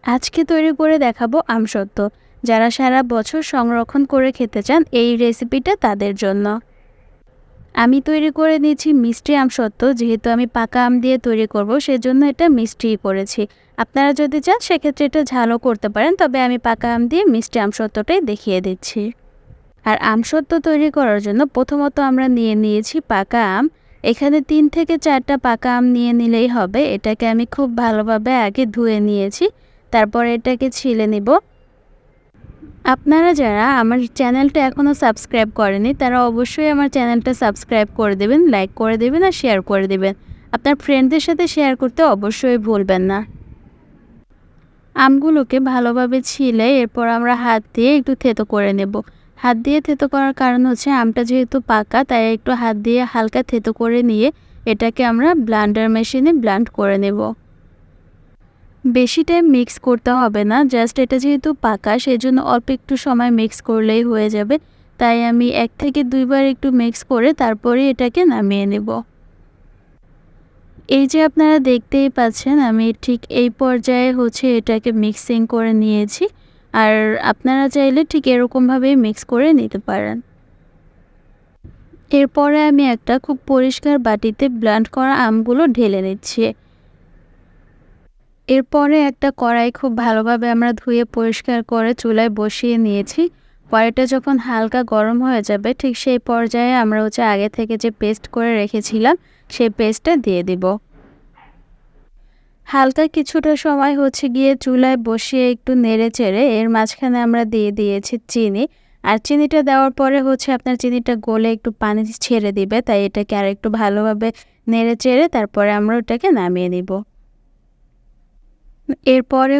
আজকে তৈরি করে দেখাবো আমসত্ব। যারা সারা বছর সংরক্ষণ করে খেতে চান এই রেসিপিটা তাদের জন্য। আমি তৈরি করে নিয়েছি মিষ্টি আমসত্ব। যেহেতু আমি পাকা আম দিয়ে তৈরি করব সেজন্য এটা মিষ্টিই করেছি। আপনারা যদি চান সেক্ষেত্রে এটা ঝালও করতে পারেন, তবে আমি পাকা আম দিয়ে মিষ্টি আমসত্বটাই দেখিয়ে দিচ্ছি। আর আমসত্ব তৈরি করার জন্য প্রথমত আমরা নিয়েছি পাকা আম। এখানে 3 থেকে 4টা পাকা আম নিয়ে নিলেই হবে। এটাকে আমি খুব ভালোভাবে আগে ধুয়ে নিয়েছি, তারপর এটাকে ছিলে নিব। আপনারা যারা আমার চ্যানেলটা এখনও সাবস্ক্রাইব করেনি তারা অবশ্যই আমার চ্যানেলটা সাবস্ক্রাইব করে দেবেন, লাইক করে দেবেন আর শেয়ার করে দেবেন। আপনার ফ্রেন্ডদের সাথে শেয়ার করতে অবশ্যই ভুলবেন না। আমগুলোকে ভালোভাবে ছিলে এরপর আমরা হাত দিয়ে একটু থেতো করে নেব। হাত দিয়ে থেতো করার কারণ হচ্ছে আমটা যেহেতু পাকা, তাই একটু হাত দিয়ে হালকা থেতো করে নিয়ে এটাকে আমরা ব্লেন্ডার মেশিনে ব্লেন্ড করে নেব। বেশি টাইম মিক্স করতে হবে না, জাস্ট এটা যেহেতু পাকা সেজন্য অল্প একটু সময় মিক্স করলেই হয়ে যাবে। তাই আমি 1 থেকে 2 বার একটু মিক্স করে তারপরে এটাকে নামিয়ে নেব। এই যে আপনারা দেখতেই পাচ্ছেন আমি ঠিক এই পর্যায়ে এটাকে মিক্সিং করে নিয়েছি। আর আপনারা চাইলে ঠিক এরকমভাবেই মিক্স করে নিতে পারেন। এরপরে আমি একটা খুব পরিষ্কার বাটিতে ব্লেন্ড করা আমগুলো ঢেলে নিচ্ছি। এরপরে একটা কড়াই খুব ভালোভাবে আমরা ধুয়ে পরিষ্কার করে চুলায় বসিয়ে নিয়েছি। কড়াইটা যখন হালকা গরম হয়ে যাবে ঠিক সেই পর্যায়ে আমরা আগে থেকে যে পেস্ট করে রেখেছিলাম সেই পেস্টটা দিয়ে দিব। হালকা কিছুটা সময় গিয়ে চুলায় বসিয়ে একটু নেড়ে চেড়ে এর মাঝখানে আমরা দিয়ে দিয়েছি চিনি। আর চিনিটা দেওয়ার পরে আপনার চিনিটা গলে একটু পানি ছেড়ে দিবে, তাই এটাকে আর একটু ভালোভাবে নেড়ে চেড়ে তারপরে আমরা ওটাকে নামিয়ে নিব। এরপরে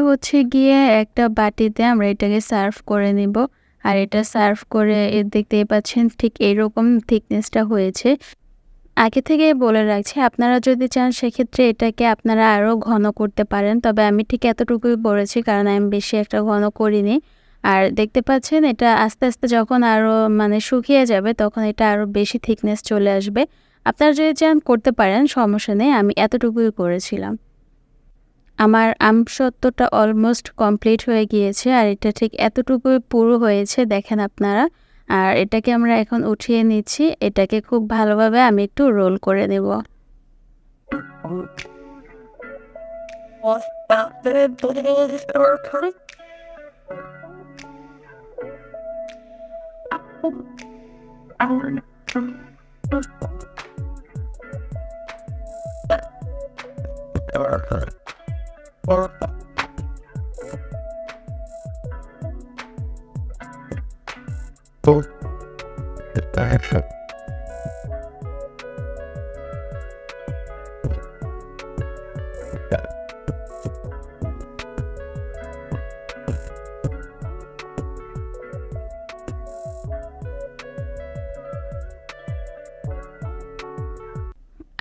গিয়ে একটা বাটিতে আমরা এটাকে সার্ভ করে নিব। আর এটা সার্ভ করে দেখতেই পাচ্ছেন ঠিক এইরকম থিকনেসটা হয়েছে। আগে থেকে বলে রাখছি, আপনারা যদি চান সেক্ষেত্রে এটাকে আপনারা আরও ঘন করতে পারেন, তবে আমি ঠিক এতটুকুই করেছি কারণ আমি বেশি একটা ঘন করিনি। আর দেখতে পাচ্ছেন এটা আস্তে আস্তে যখন আরও শুকিয়ে যাবে তখন এটা আরও বেশি থিকনেস চলে আসবে। আপনারা যদি চান করতে পারেন, সমস্যা নেই, আমি এতটুকুই করেছিলাম। আমার আমসত্ত্বটা অলমোস্ট কমপ্লিট হয়ে গিয়েছে আর এটা ঠিক এতটুকুই পুরো হয়েছে, দেখেন আপনারা। আর এটাকে আমরা এখন উঠিয়ে নিচ্ছি। এটাকে খুব ভালোভাবে আমি একটু রোল করে নেব।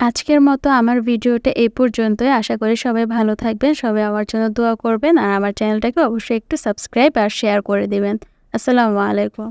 আজকের মতো আমার ভিডিওটা এই পর্যন্তই। আশা করি সবাই ভালো থাকবেন, সবাই আমার জন্য দোয়া করবেন আর আমার চ্যানেলটাকে অবশ্যই একটু সাবস্ক্রাইব আর শেয়ার করে দিবেন। আসসালামু আলাইকুম।